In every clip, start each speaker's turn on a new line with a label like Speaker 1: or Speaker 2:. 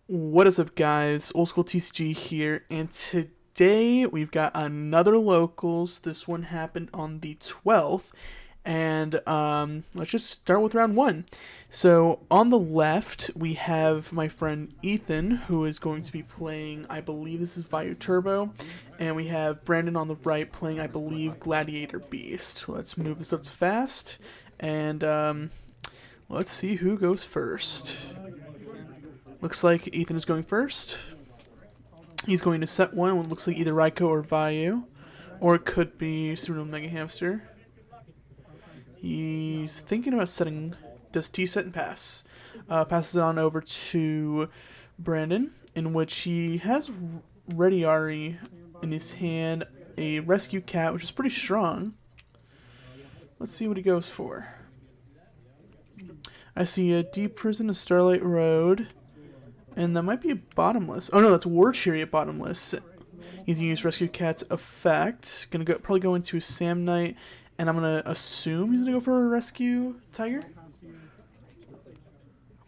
Speaker 1: What is up, guys? Old School TCG here, and today we've got another locals. This one happened on the 12th, and let's just start with round one. So on the left, we have my friend Ethan, who is going to be playing, I believe this is Vayu Turbo, and we have Brandon on the right playing, I believe, Gladiator Beast. Let's move this up to fast, and let's see who goes first. Looks like Ethan is going first. He's going to set one. It looks like either Raiko or Vayu. Or it could be Super Mega Hamster. He's thinking about setting... Does T set and pass? Passes it on over to Brandon, in which he has Rediari in his hand. A Rescue Cat, which is pretty strong. Let's see what he goes for. I see a Deep Prison, a Starlight Road... And that might be a bottomless. Oh no, that's War Chariot bottomless. He's gonna use Rescue Cat's effect. Probably go into a Sam Knight, and I'm gonna assume he's gonna go for a Rescue Tiger.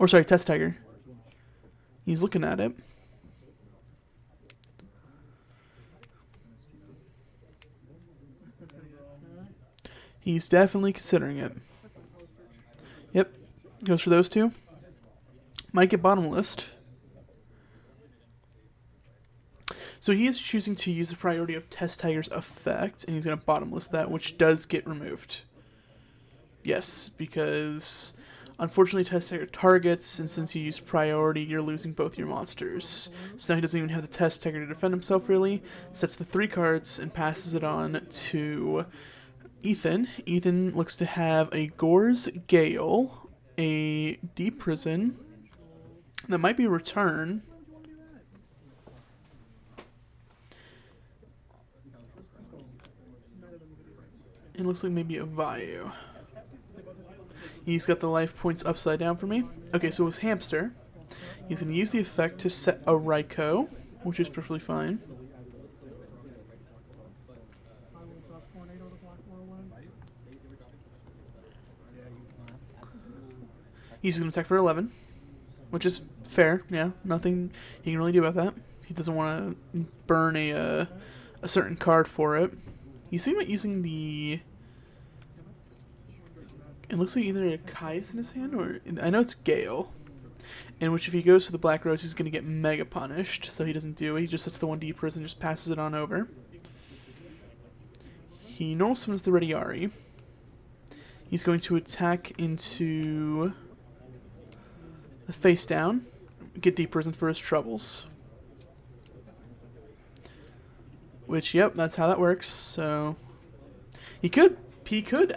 Speaker 1: Or sorry, Test Tiger. He's looking at it. He's definitely considering it. Yep, goes for those two. Might get bottomless. So he is choosing to use the priority of Test Tiger's effect, and he's going to bottomless that, which does get removed. Yes, because unfortunately Test Tiger targets, and since you use priority, you're losing both your monsters. So now he doesn't even have the Test Tiger to defend himself, really. Sets the 3 cards and passes it on to Ethan. Ethan looks to have a Gore's Gale, a Deep Prison, that might be a Return. It looks like maybe a Vayu. He's got the life points upside down for me. Okay, so it was Hamster. He's going to use the effect to set a Raiko, which is perfectly fine. He's going to attack for 11, which is fair. Yeah, nothing he can really do about that. He doesn't want to burn a certain card for it. He's thinking about using the... It looks like either a Caius in his hand or... I know it's Gale. In which if he goes for the Black Rose, he's going to get mega punished. So he doesn't do it. He just sets the 1D prison and just passes it on over. He normal summons the Rediari. He's going to attack into the face down. Get Deep Prison for his troubles. Which, yep, that's how that works. So he could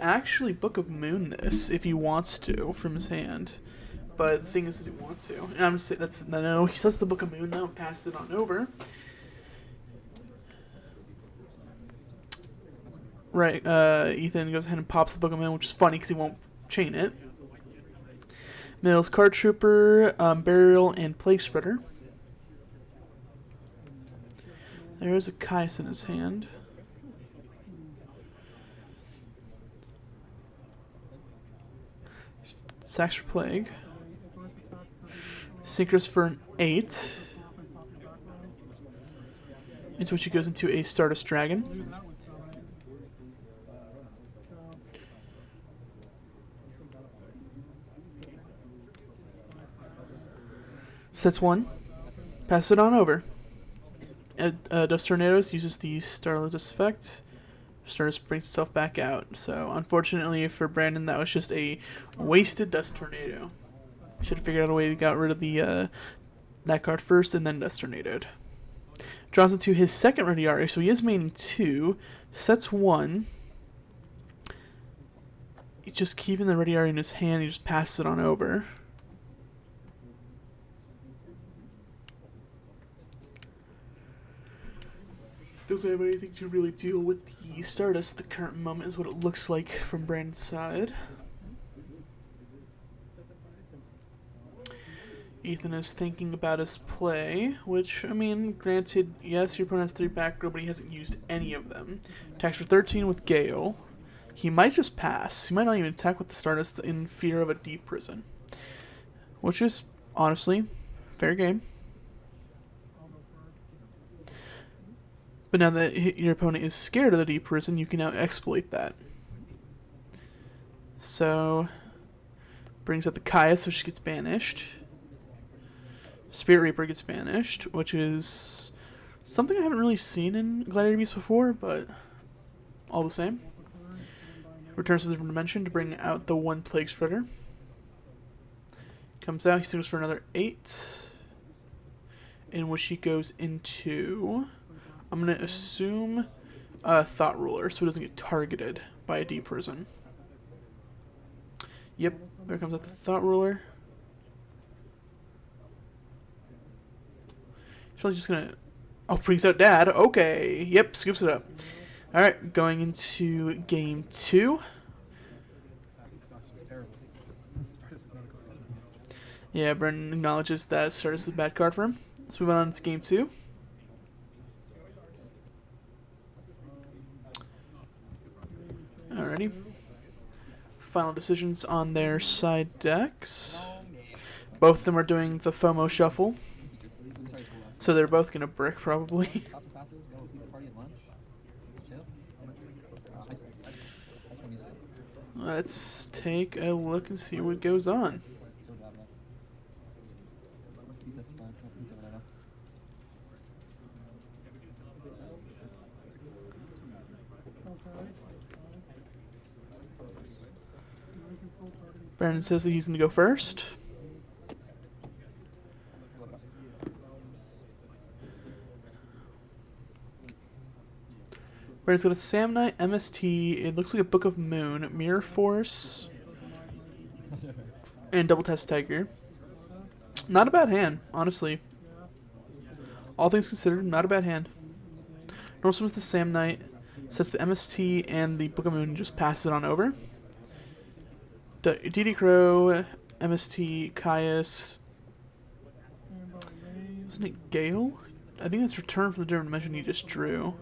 Speaker 1: actually Book of Moon this if he wants to from his hand, but the thing is, does he want to? And I'm just saying that's no. He sets the Book of Moon now and passes it on over. Right, Ethan goes ahead and pops the Book of Moon, which is funny because he won't chain it. Mills Card Trooper, Burial, and Plague Spreader. There is a Caius in his hand. Sacks for Plague. Synchros for an 8. Into which he goes into a Stardust Dragon. Sets 1. Pass it on over. Dust Tornadoes uses the Starlit effect. Stardust brings itself back out. So, unfortunately for Brandon, that was just a wasted Dust Tornado. Should have figured out a way to get rid of the that card first and then Dust Tornadoed. Draws into his second Rediari, so he is maining 2. Sets 1. He's just keeping the Rediari in his hand. He just passes it on over. Doesn't have anything to really deal with the Stardust at the current moment is what it looks like from Brandon's side. Ethan is thinking about his play, which, I mean, granted, yes, your opponent has 3 back row, but he hasn't used any of them. Attacks for 13 with Gale. He might just pass. He might not even attack with the Stardust in fear of a Deep Prison. Which is, honestly, fair game. But now that your opponent is scared of the deep prison, you can now exploit that. So, brings up the Kaya, so she gets banished. Spirit Reaper gets banished, which is something I haven't really seen in Gladiator Beast before, but all the same. Returns from the different dimension to bring out the one Plague Spreader. Comes out, he signals for another 8. In which he goes into, I'm going to assume, Thought Ruler, so he doesn't get targeted by a deep prison. Yep, there comes out the Thought Ruler. He's probably just going to, oh, brings out Dad. Okay, yep, scoops it up. Alright, going into game 2. Yeah, Brennan acknowledges that Stardust is a bad card for him. Let's move on to game 2. Alrighty. Final decisions on their side decks. Both of them are doing the FOMO shuffle. So they're both going to brick, probably. Let's take a look and see what goes on. Brandon says that he's going to go first. Brandon's got a Samnite, MST, it looks like a Book of Moon, Mirror Force, and Double Test Tiger. Not a bad hand, honestly. All things considered, not a bad hand. Normal summons the Samnite, sets the MST and the Book of Moon, and just passes it on over. The DD Crow, MST, Caius. Wasn't it Gale? I think that's Return from the different dimension he just drew.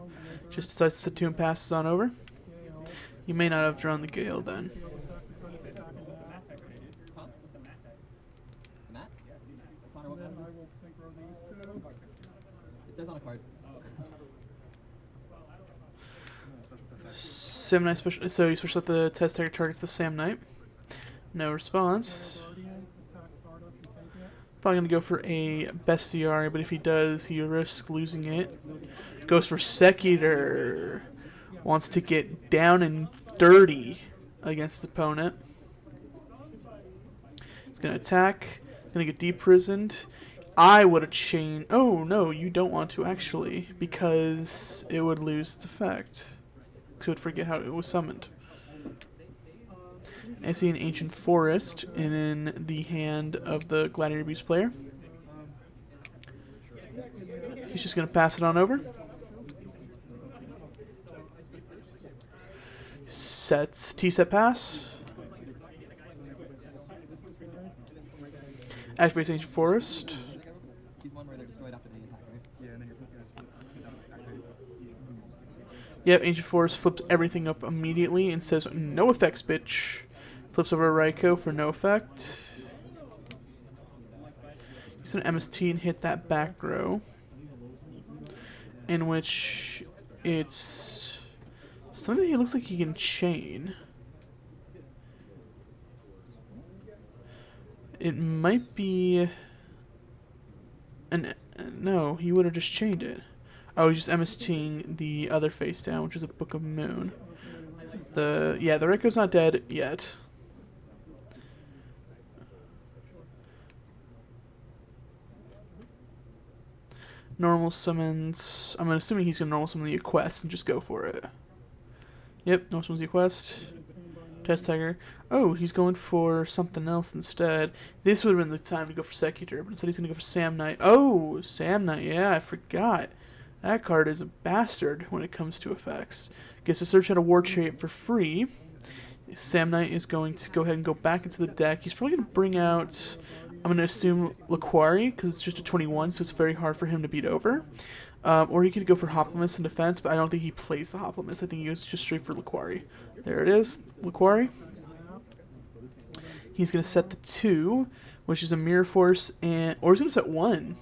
Speaker 1: Just decides to set 2 and passes on over. You may not have drawn the Gale then. Samnite special. So you special let the test tiger targets the Samnite. No response. Probably gonna go for a Bestiary, but if he does, he risks losing it. Goes for Secutor. Wants to get down and dirty against his opponent. He's gonna attack. Gonna get deprisoned. I would have chained. Oh no, you don't want to actually, because it would lose its effect. Because it would forget how it was summoned. I see an Ancient Forest in the hand of the Gladiator Beast player. He's just going to pass it on over. Sets T-set pass. Activates Ancient Forest. Yep, Ancient Forest flips everything up immediately and says, no effects, bitch. Flips over a Raikou for no effect. Use an MST and hit that back row. In which it's something that looks like he can chain. It might be no, he would have just chained it. Oh, he's just MSTing the other face down, which is a Book of Moon. The Raikou's not dead yet. Normal summons. I'm assuming he's gonna normal summon the Quest and just go for it. Yep, normal summons the Quest. Test Tiger. Oh, he's going for something else instead. This would have been the time to go for Secutor, but instead he's gonna go for Samnite. Oh, Samnite. Yeah, I forgot. That card is a bastard when it comes to effects. Gets to search out a War Chariot for free. Samnite is going to go ahead and go back into the deck. He's probably going to bring out, I'm going to assume, Laquari, because it's just a 21, so it's very hard for him to beat over. Or he could go for Hoplimus in defense, but I don't think he plays the Hoplimus. I think he goes just straight for Laquari. There it is, Laquari. He's going to set the 2, which is a Mirror Force, or he's going to set 1.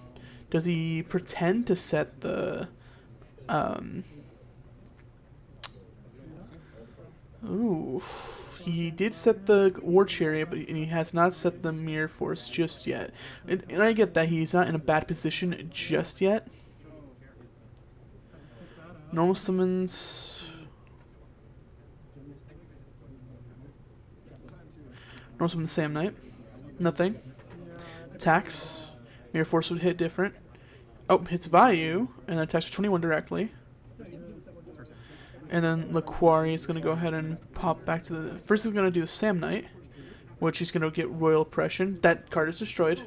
Speaker 1: Does he pretend to set the Um, ooh. He did set the War Chariot, but he has not set the Mirror Force just yet. And I get that he's not in a bad position just yet. Normal summons. Normal summon the Sam Knight. Nothing. Attacks. Mirror Force would hit different. Oh, hits Vayu, and then attacks for 21 directly. And then Laquari is going to go ahead and pop back to the... First he's going to do the Sam Knight, which he's going to get Royal Oppression. That card is destroyed.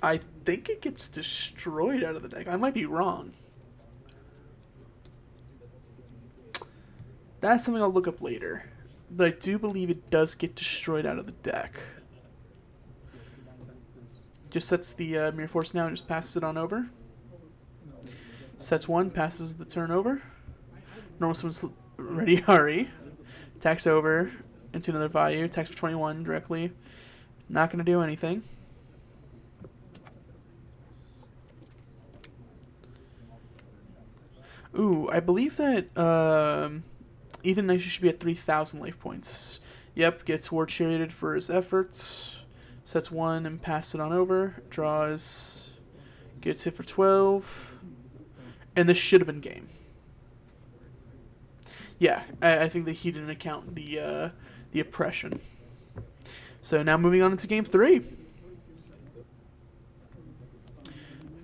Speaker 1: I think it gets destroyed out of the deck. I might be wrong. That's something I'll look up later. But I do believe it does get destroyed out of the deck. Just sets the Mirror Force now and just passes it on over. Sets one, passes the turn over. Normal summons Gladiator. Attacks over into another Vayu. Attacks for 21 directly. Not going to do anything. Ooh, I believe that Ethan Knight should be at 3,000 life points. Yep, gets War Charioted for his efforts. Sets one and passes it on over. Draws. Gets hit for 12. And this should have been game. Yeah, I think that he didn't account the oppression. So now moving on into game 3.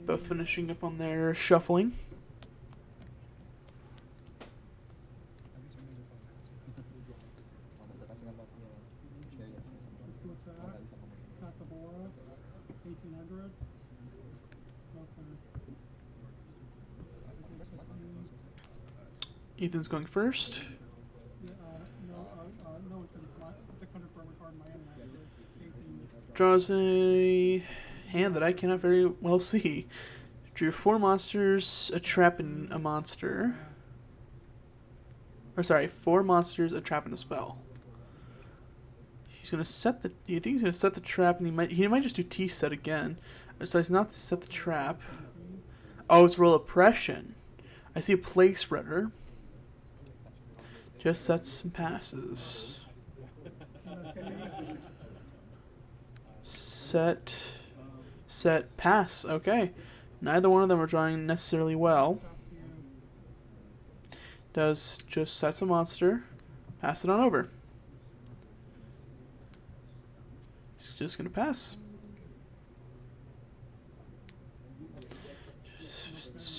Speaker 1: Both finishing up on their shuffling. Ethan's going first. Draws a hand that I cannot very well see. Drew 4 monsters, a trap, and a monster. Or sorry, 4 monsters, a trap, and a spell. He's gonna set the. You think he's gonna set the trap, and he might just do T set again. So he's not to set the trap. Oh, it's roll oppression. I see a plague spreader. Just sets and passes. Set, pass. Okay. Neither one of them are drawing necessarily well. Does just sets a monster. Pass it on over. He's just going to pass.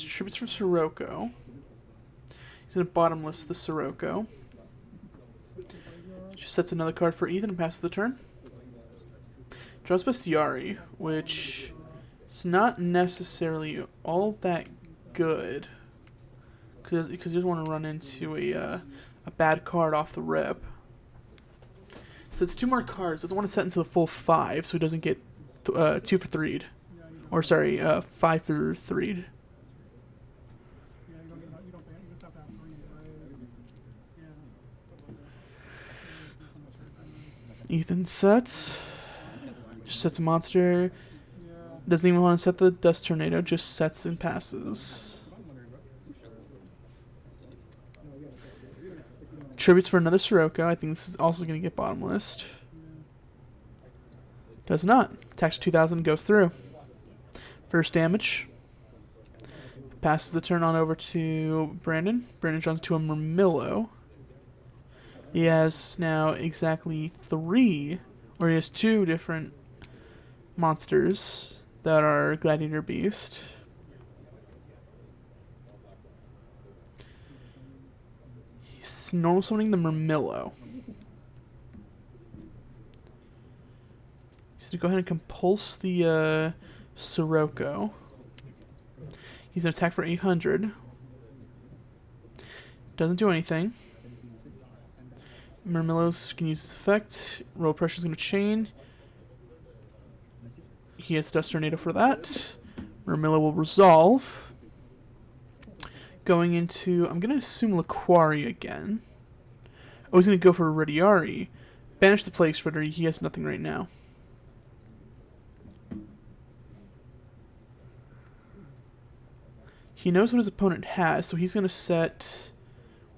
Speaker 1: Tributes for Sirocco. He's going to bottomless the Sirocco. Just sets another card for Ethan and passes the turn. Draws Bestiari, which is not necessarily all that good. Because you just want to run into a bad card off the rip. So it's 2 more cards. Doesn't want to set into the full 5, so he doesn't get 2 for 3'd. Or sorry, 5 for 3'd. Ethan sets. Just sets a monster. Doesn't even want to set the Dust Tornado, just sets and passes. Tributes for another Sirocco. I think this is also going to get bottomless. Does not. Attacks 2,000, goes through. First damage. Passes the turn on over to Brandon. Brandon draws to a Murmillo. He has now exactly 3, or he has 2 different monsters that are Gladiator Beast. He's normal summoning the Murmillo. He's going to go ahead and compulse the Sirocco. He's going to attack for 800. Doesn't do anything. Murmillo's can use this effect. Roll Pressure is going to chain. He has Dust Tornado for that. Murmillo will resolve. Going into, I'm going to assume Laquari again. Oh, he's going to go for Rediari. Banish the Plague Spreader. He has nothing right now. He knows what his opponent has, so he's going to set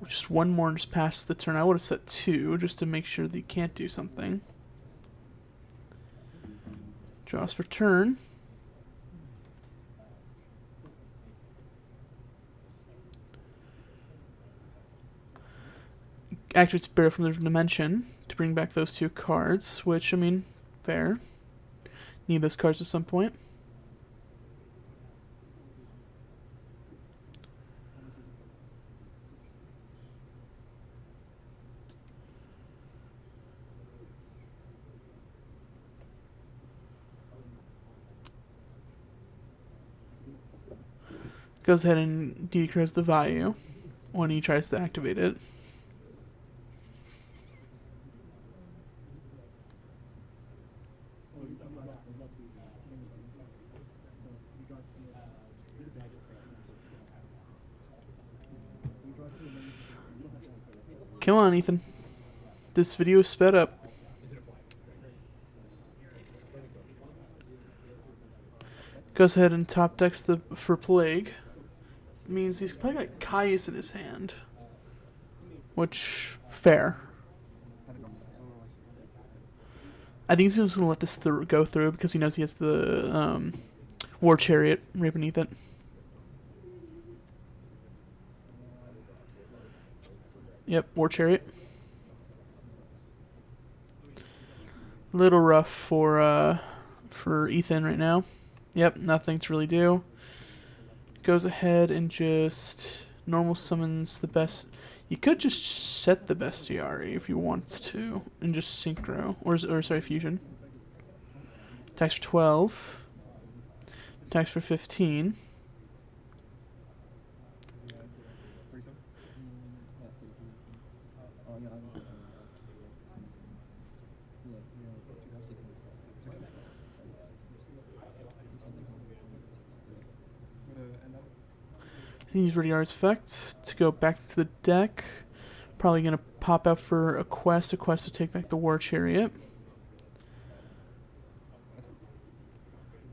Speaker 1: just one more and just pass the turn. I would have set 2 just to make sure that he can't do something. Draws for turn. Actually, it's better from the dimension to bring back those 2 cards, which, I mean, fair. Need those cards at some point. Goes ahead and decreases the Vayu when he tries to activate it. Come on, Ethan. This video is sped up. Goes ahead and top decks for Plague. Means he's probably got Caius in his hand. Which, fair. I think he's just going to let this go through because he knows he has the War Chariot right beneath it. Yep, War Chariot. Little rough for Ethan right now. Yep, nothing to really do. Goes ahead and just normal summons the best. You could just set the bestiary if you want to, and just synchro or sorry, fusion. Attacks for 12. Attacks for 15. Use Radiar's effect to go back to the deck. Probably going to pop out for a quest to take back the War Chariot.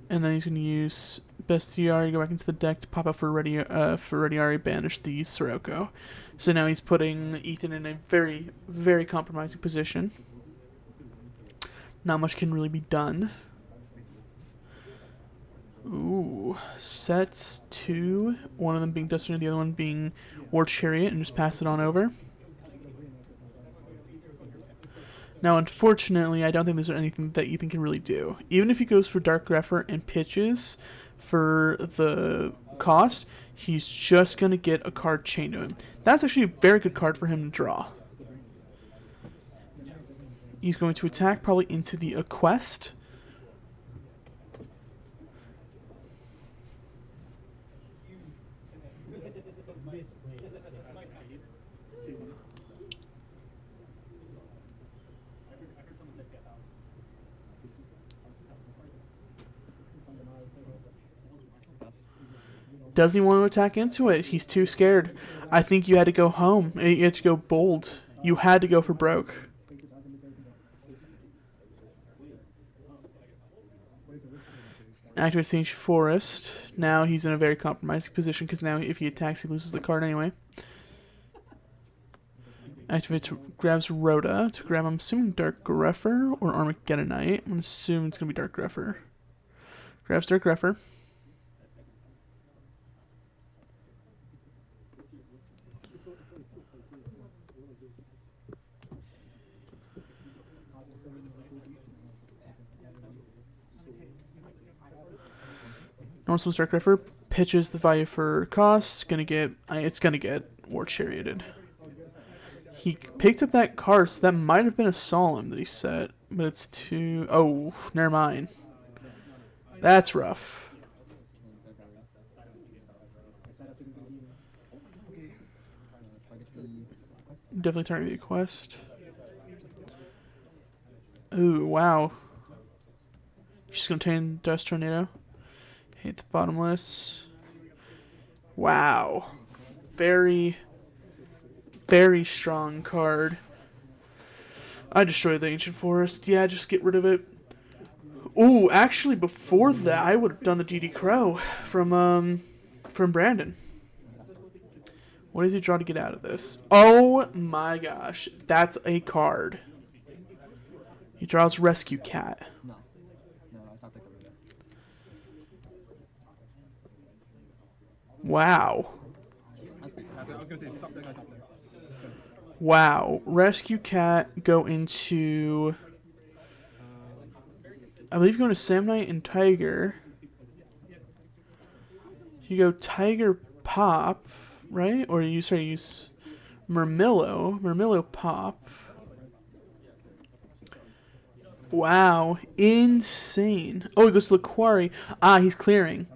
Speaker 1: And then he's going to use Bestiary, go back into the deck to pop out for Radiari, banish the Sirocco. So now he's putting Ethan in a very, very compromising position. Not much can really be done. Ooh, sets 2, one of them being Destiny, the other one being War Chariot, and just pass it on over. Now, unfortunately, I don't think there's anything that Ethan can really do. Even if he goes for Dark Grepher and pitches for the cost, he's just going to get a card chained to him. That's actually a very good card for him to draw. He's going to attack probably into the quest. Does he want to attack into it? He's too scared. I think you had to go home. You had to go bold. You had to go for broke. Activate Sage Forest. Now he's in a very compromising position because now if he attacks, he loses the card anyway. Activates, grabs Rhoda to grab, I'm assuming, Dark Grepher or Armageddonite. I'm assuming it's going to be Dark Grepher. Grabs Dark Grepher. Normal Dark Grepher pitches the Vayu for cost. It's gonna get War Charioted. He picked up that card, so that might have been a Solemn that he set, but it's too. Oh, never mind. That's rough. Definitely target the quest. Ooh, wow. She's gonna turn Dust Tornado. Hit the bottomless. Wow. Very, very strong card. I destroyed the Ancient Forest. Yeah, just get rid of it. Ooh, actually, before that, I would have done the GD Crow from Brandon. What does he draw to get out of this? Oh my gosh. That's a card. He draws Rescue Cat.
Speaker 2: No. No, I thought that was it.
Speaker 1: Wow.
Speaker 2: That's pretty cool. I was going to say, top there.
Speaker 1: Wow. Rescue Cat go into... I believe going to Sam Knight and Tiger. You go Tiger Pop, right? Or you use Murmillo. Murmillo Pop. Wow. Insane. Oh, he goes to Laquari. Ah, he's clearing.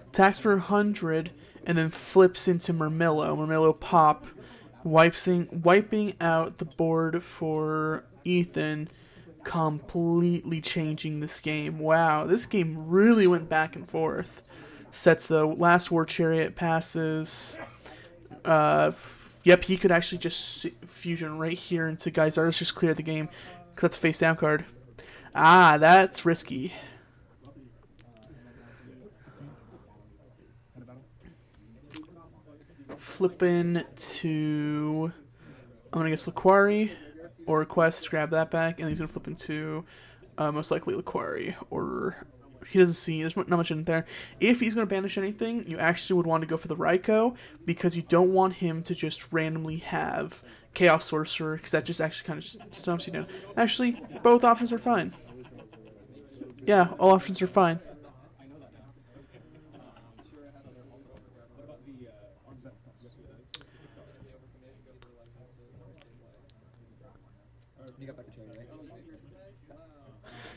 Speaker 1: Attacks for 100 and then flips into Murmillo. Murmillo Pop. Wiping out the board for Ethan. Completely changing this game. Wow, this game really went back and forth. Sets the last War Chariot, passes. Yep, he could actually just fusion right here into Geyser. Let's just clear the game, because that's a face down card. Ah, that's risky. Flipping to... I'm going to guess Laquari or Quest, grab that back, and he's going to flip into most likely Laquari, or he doesn't see, there's not much in there. If he's going to banish anything, you actually would want to go for the Raikou, because you don't want him to just randomly have Chaos Sorcerer, because that just actually kind of stumps you down. Actually, both options are fine. Yeah, all options are fine.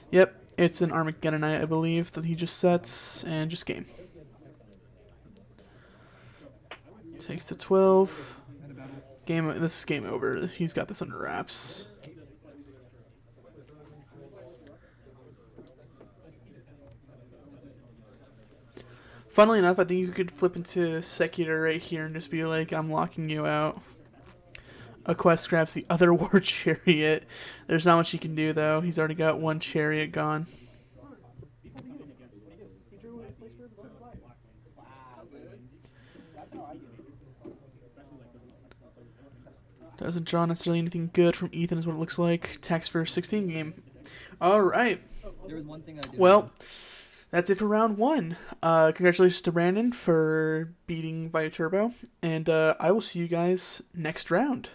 Speaker 1: Yep, it's an Armageddonite, I believe, that he just sets, and just game. Takes the 12. This is game over. He's got this under wraps. Funnily enough, I think you could flip into Secular right here and just be like, I'm locking you out. A Quest grabs the other War Chariot. There's not much he can do, though. He's already got one Chariot gone. Doesn't draw necessarily anything good from Ethan, is what it looks like. Tax for 16 game. All right.
Speaker 2: There was one thing I did.
Speaker 1: Well, that's it for round 1. Congratulations to Brandon for beating Vayu Turbo, and I will see you guys next round.